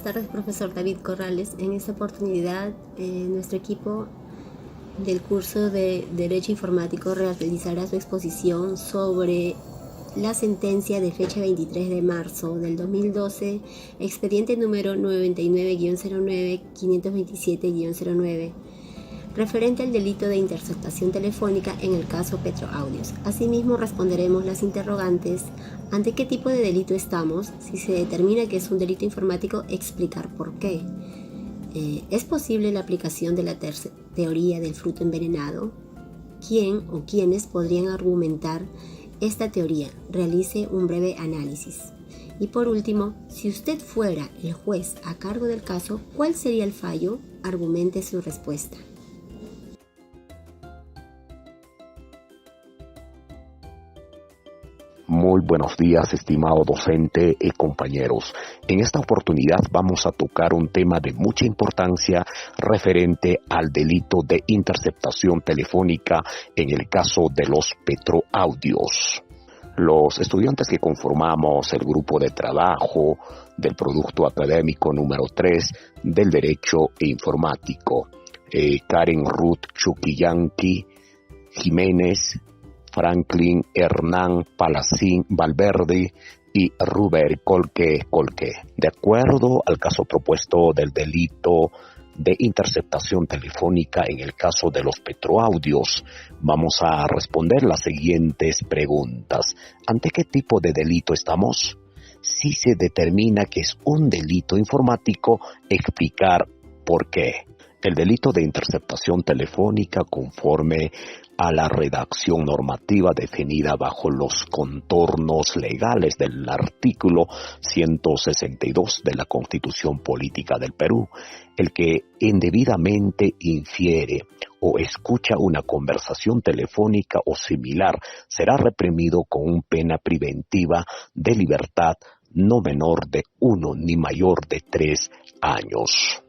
Buenas tardes, profesor David Corrales. En esta oportunidad, nuestro equipo del curso de Derecho Informático realizará su exposición sobre la sentencia de fecha 23 de marzo del 2012, expediente número 99-09-527-09, referente al delito de interceptación telefónica en el caso Petroaudios. Asimismo, responderemos las interrogantes: ¿ante qué tipo de delito estamos? Si se determina que es un delito informático, explicar por qué. ¿Es posible la aplicación de la teoría del fruto envenenado? ¿Quién o quiénes podrían argumentar esta teoría? Realice un breve análisis. Y por último, si usted fuera el juez a cargo del caso, ¿cuál sería el fallo? Argumente su respuesta. Muy buenos días, estimado docente y compañeros. En esta oportunidad vamos a tocar un tema de mucha importancia referente al delito de interceptación telefónica en el caso de los Petroaudios. Los estudiantes que conformamos el grupo de trabajo del producto académico número 3 del Derecho Informático, Karen Ruth Chuquillanqui Jiménez, Franklin Hernán Palacín Valverde y Ruber Colque. De acuerdo al caso propuesto del delito de interceptación telefónica en el caso de los Petroaudios, vamos a responder las siguientes preguntas. ¿Ante qué tipo de delito estamos? Si se determina que es un delito informático, explicar por qué. El delito de interceptación telefónica, conforme a la redacción normativa definida bajo los contornos legales del artículo 162 de la Constitución Política del Perú, el que indebidamente infiere o escucha una conversación telefónica o similar será reprimido con una pena preventiva de libertad no menor de 1 ni mayor de 3 años.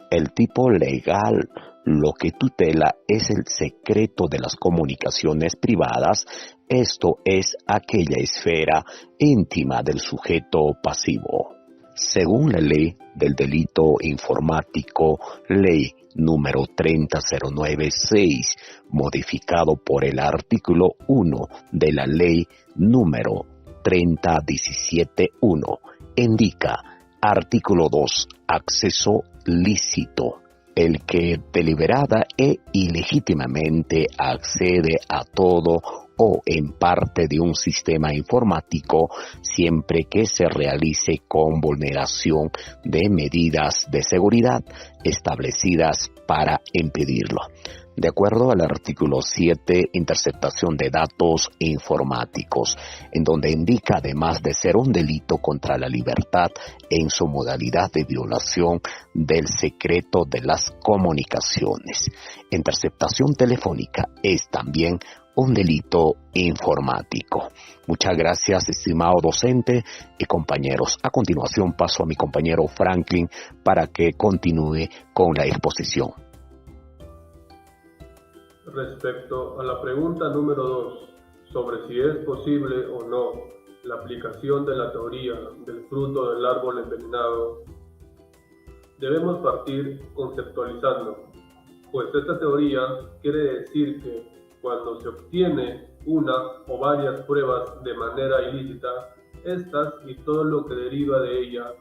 El tipo legal lo que tutela es el secreto de las comunicaciones privadas, esto es aquella esfera íntima del sujeto pasivo. Según la ley del delito informático, ley número 30096, modificado por el artículo 1 de la ley número 30171, indica, artículo 2, acceso lícito, el que deliberada e ilegítimamente accede a todo o en parte de un sistema informático, siempre que se realice con vulneración de medidas de seguridad establecidas para impedirlo. De acuerdo al artículo 7, interceptación de datos informáticos, en donde indica, además de ser un delito contra la libertad en su modalidad de violación del secreto de las comunicaciones. Interceptación telefónica es también un delito informático. Muchas gracias, estimado docente y compañeros. A continuación paso a mi compañero Franklin para que continúe con la exposición. Respecto a la pregunta número 2, sobre si es posible o no la aplicación de la teoría del fruto del árbol envenenado, debemos partir conceptualizando, pues esta teoría quiere decir que cuando se obtiene una o varias pruebas de manera ilícita, estas y todo lo que deriva de ella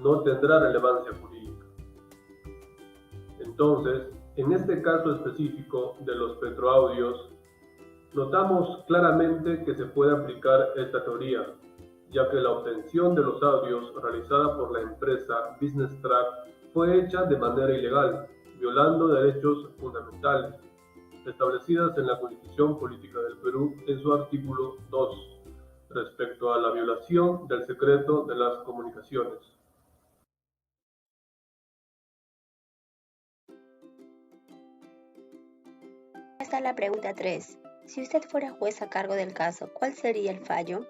no tendrá relevancia jurídica. Entonces, en este caso específico de los Petroaudios, notamos claramente que se puede aplicar esta teoría, ya que la obtención de los audios realizada por la empresa Business Track fue hecha de manera ilegal, violando derechos fundamentales, establecidas en la Constitución Política del Perú en su artículo 2, respecto a la violación del secreto de las comunicaciones. Esta es la pregunta 3. Si usted fuera juez a cargo del caso, ¿cuál sería el fallo?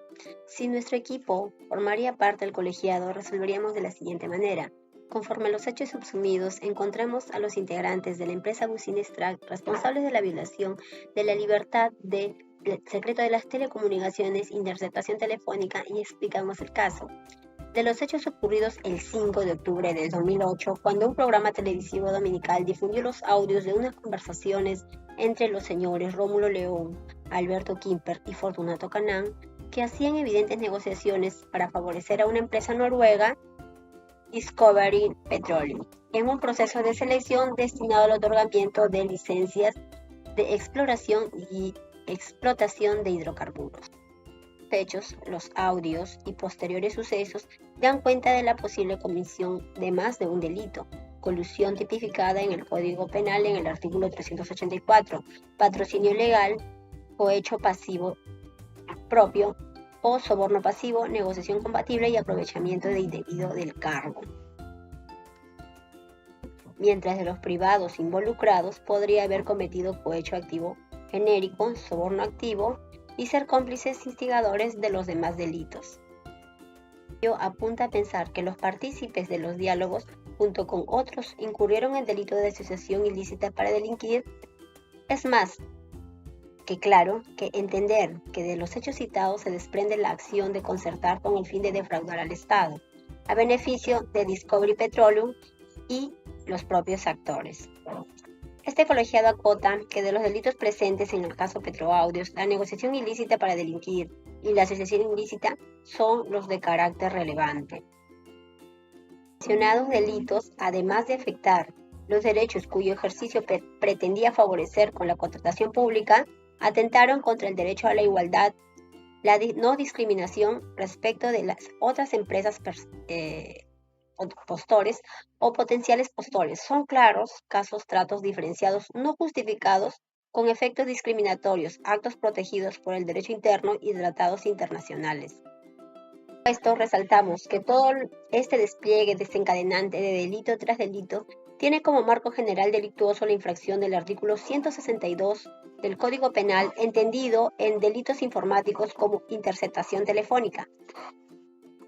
Si nuestro equipo formaría parte del colegiado, resolveríamos de la siguiente manera. Conforme a los hechos subsumidos, encontramos a los integrantes de la empresa Business Track responsables de la violación de la libertad del secreto de las telecomunicaciones, interceptación telefónica, y explicamos el caso. De los hechos ocurridos el 5 de octubre del 2008, cuando un programa televisivo dominical difundió los audios de unas conversaciones entre los señores Rómulo León, Alberto Quimper y Fortunato Canán, que hacían evidentes negociaciones para favorecer a una empresa noruega, Discovery Petroleum, en un proceso de selección destinado al otorgamiento de licencias de exploración y explotación de hidrocarburos. Hechos, los audios y posteriores sucesos dan cuenta de la posible comisión de más de un delito: colusión tipificada en el Código Penal en el artículo 384, patrocinio ilegal, cohecho pasivo propio o soborno pasivo, negociación compatible y aprovechamiento indebido del cargo. Mientras de los privados involucrados podría haber cometido cohecho activo genérico, soborno activo y ser cómplices instigadores de los demás delitos. Ello apunta a pensar que los partícipes de los diálogos, junto con otros, incurrieron en delito de asociación ilícita para delinquir. Es más que claro que entender que de los hechos citados se desprende la acción de concertar con el fin de defraudar al Estado, a beneficio de Discovery Petroleum y los propios actores. Este colegiado acota que de los delitos presentes en el caso Petroaudios, la negociación ilícita para delinquir y la asociación ilícita son los de carácter relevante. Mencionados delitos, además de afectar los derechos cuyo ejercicio pretendía favorecer con la contratación pública, atentaron contra el derecho a la igualdad, la no discriminación respecto de las otras empresas postores o potenciales postores. Son claros casos tratos diferenciados no justificados con efectos discriminatorios, actos protegidos por el derecho interno y tratados internacionales. Por esto resaltamos que todo este despliegue desencadenante de delito tras delito tiene como marco general delictuoso la infracción del artículo 162 del Código Penal, entendido en delitos informáticos como interceptación telefónica.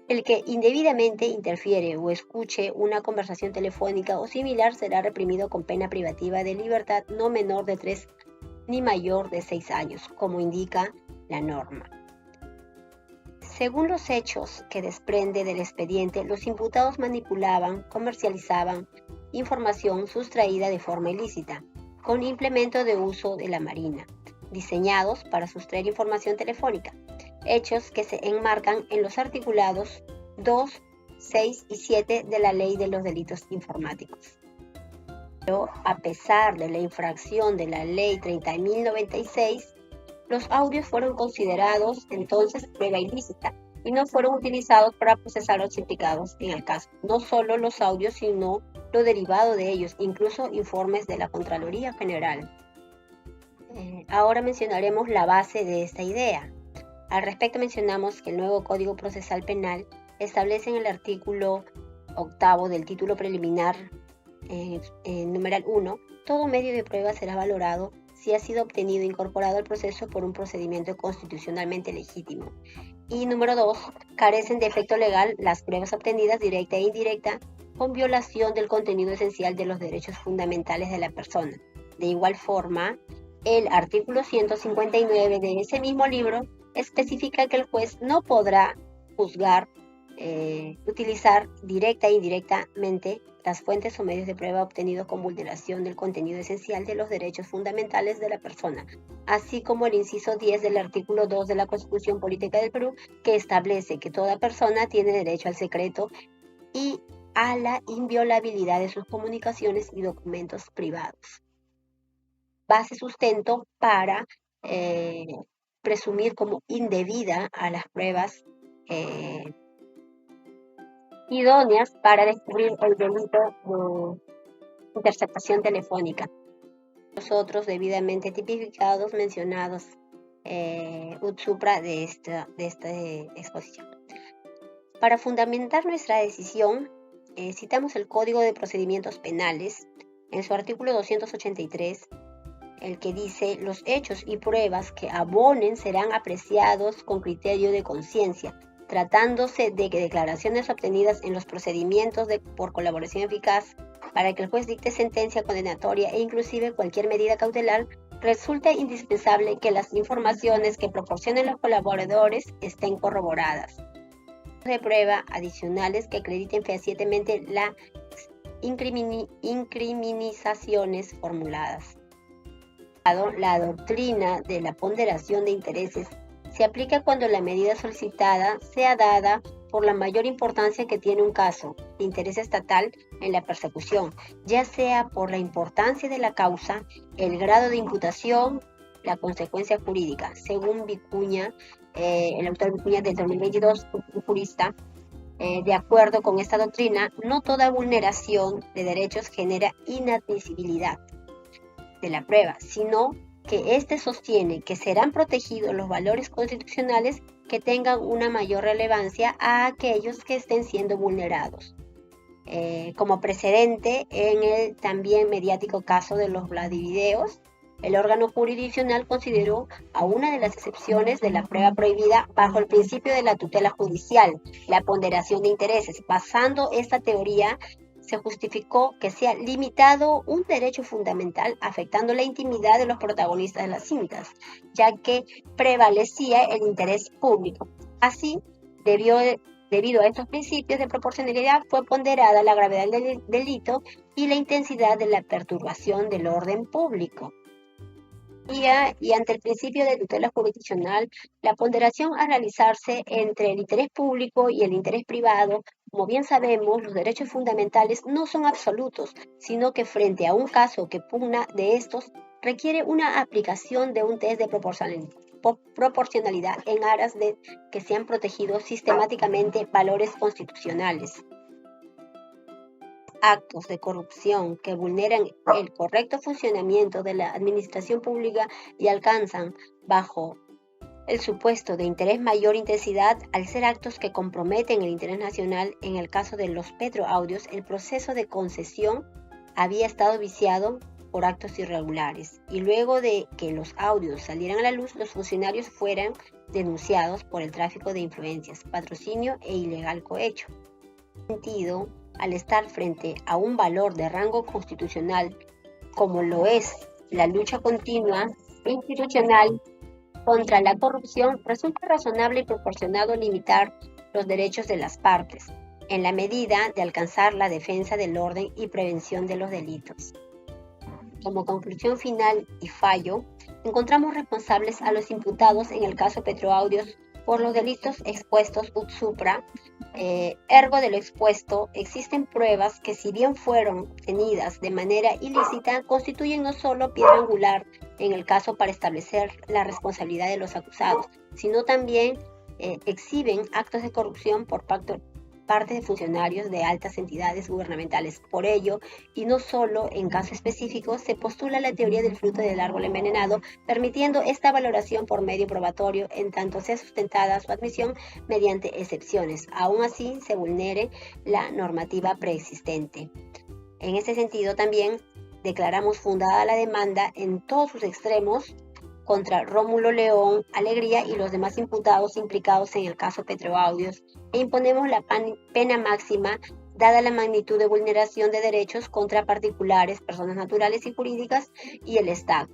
El que indebidamente interfiere o escuche una conversación telefónica o similar será reprimido con pena privativa de libertad no menor de 3 ni mayor de 6 años, como indica la norma. Según los hechos que desprende del expediente, los imputados manipulaban, comercializaban información sustraída de forma ilícita, con implemento de uso de la Marina, diseñados para sustraer información telefónica. Hechos que se enmarcan en los articulados 2, 6 y 7 de la Ley de los Delitos Informáticos. Pero a pesar de la infracción de la Ley 30.096, los audios fueron considerados entonces prueba ilícita y no fueron utilizados para procesar los implicados en el caso. No solo los audios, sino lo derivado de ellos, incluso informes de la Contraloría General. Ahora mencionaremos la base de esta idea. Al respecto mencionamos que el nuevo Código Procesal Penal establece en el artículo 8 del título preliminar, numeral 1, todo medio de prueba será valorado si ha sido obtenido e incorporado al proceso por un procedimiento constitucionalmente legítimo. Y número 2, carecen de efecto legal las pruebas obtenidas directa e indirecta con violación del contenido esencial de los derechos fundamentales de la persona. De igual forma, el artículo 159 de ese mismo libro especifica que el juez no podrá juzgar, utilizar directa e indirectamente las fuentes o medios de prueba obtenidos con vulneración del contenido esencial de los derechos fundamentales de la persona, así como el inciso 10 del artículo 2 de la Constitución Política del Perú, que establece que toda persona tiene derecho al secreto y a la inviolabilidad de sus comunicaciones y documentos privados. Base sustento para presumir como indebida a las pruebas idóneas para descubrir el delito de interceptación telefónica. Los otros debidamente tipificados mencionados ut supra de esta exposición. Para fundamentar nuestra decisión, citamos el Código de Procedimientos Penales en su artículo 283, el que dice: los hechos y pruebas que abonen serán apreciados con criterio de conciencia, tratándose de que declaraciones obtenidas en los procedimientos por colaboración eficaz para que el juez dicte sentencia condenatoria e inclusive cualquier medida cautelar, resulta indispensable que las informaciones que proporcionen los colaboradores estén corroboradas. de prueba adicionales que acrediten fehacientemente las incriminaciones formuladas. La doctrina de la ponderación de intereses se aplica cuando la medida solicitada sea dada por la mayor importancia que tiene un caso de interés estatal en la persecución, ya sea por la importancia de la causa, el grado de imputación, la consecuencia jurídica. Según Vicuña, el autor Vicuña del 2022, un jurista, de acuerdo con esta doctrina, no toda vulneración de derechos genera inadmisibilidad de la prueba, sino que éste sostiene que serán protegidos los valores constitucionales que tengan una mayor relevancia a aquellos que estén siendo vulnerados. Como precedente, en el también mediático caso de los Vladivideos, el órgano jurisdiccional consideró a una de las excepciones de la prueba prohibida bajo el principio de la tutela judicial, la ponderación de intereses. Basando esta teoría, se justificó que sea limitado un derecho fundamental afectando la intimidad de los protagonistas de las cintas, ya que prevalecía el interés público. Así, debido a estos principios de proporcionalidad, fue ponderada la gravedad del delito y la intensidad de la perturbación del orden público. Y ante el principio de tutela jurisdiccional, la ponderación a realizarse entre el interés público y el interés privado. Como bien sabemos, los derechos fundamentales no son absolutos, sino que frente a un caso que pugna de estos, requiere una aplicación de un test de proporcionalidad en aras de que sean protegidos sistemáticamente valores constitucionales. Actos de corrupción que vulneran el correcto funcionamiento de la administración pública y alcanzan bajo el supuesto de interés mayor intensidad, al ser actos que comprometen el interés nacional. En el caso de los petroaudios, el proceso de concesión había estado viciado por actos irregulares, y luego de que los audios salieran a la luz, los funcionarios fueran denunciados por el tráfico de influencias, patrocinio e ilegal cohecho. En ese sentido, al estar frente a un valor de rango constitucional, como lo es la lucha continua institucional contra la corrupción, resulta razonable y proporcionado limitar los derechos de las partes, en la medida de alcanzar la defensa del orden y prevención de los delitos. Como conclusión final y fallo, encontramos responsables a los imputados en el caso Petroaudios por los delitos expuestos ut supra. Ergo de lo expuesto, existen pruebas que, si bien fueron obtenidas de manera ilícita, constituyen no solo piedra angular en el caso para establecer la responsabilidad de los acusados, sino también exhiben actos de corrupción por parte de funcionarios de altas entidades gubernamentales. Por ello, y no solo en casos específicos, se postula la teoría del fruto del árbol envenenado, permitiendo esta valoración por medio probatorio, en tanto sea sustentada su admisión mediante excepciones, aún así se vulnere la normativa preexistente. En este sentido, también declaramos fundada la demanda en todos sus extremos contra Rómulo León Alegría y los demás imputados implicados en el caso Petroaudios, e imponemos la pena máxima dada la magnitud de vulneración de derechos contra particulares, personas naturales y jurídicas y el Estado.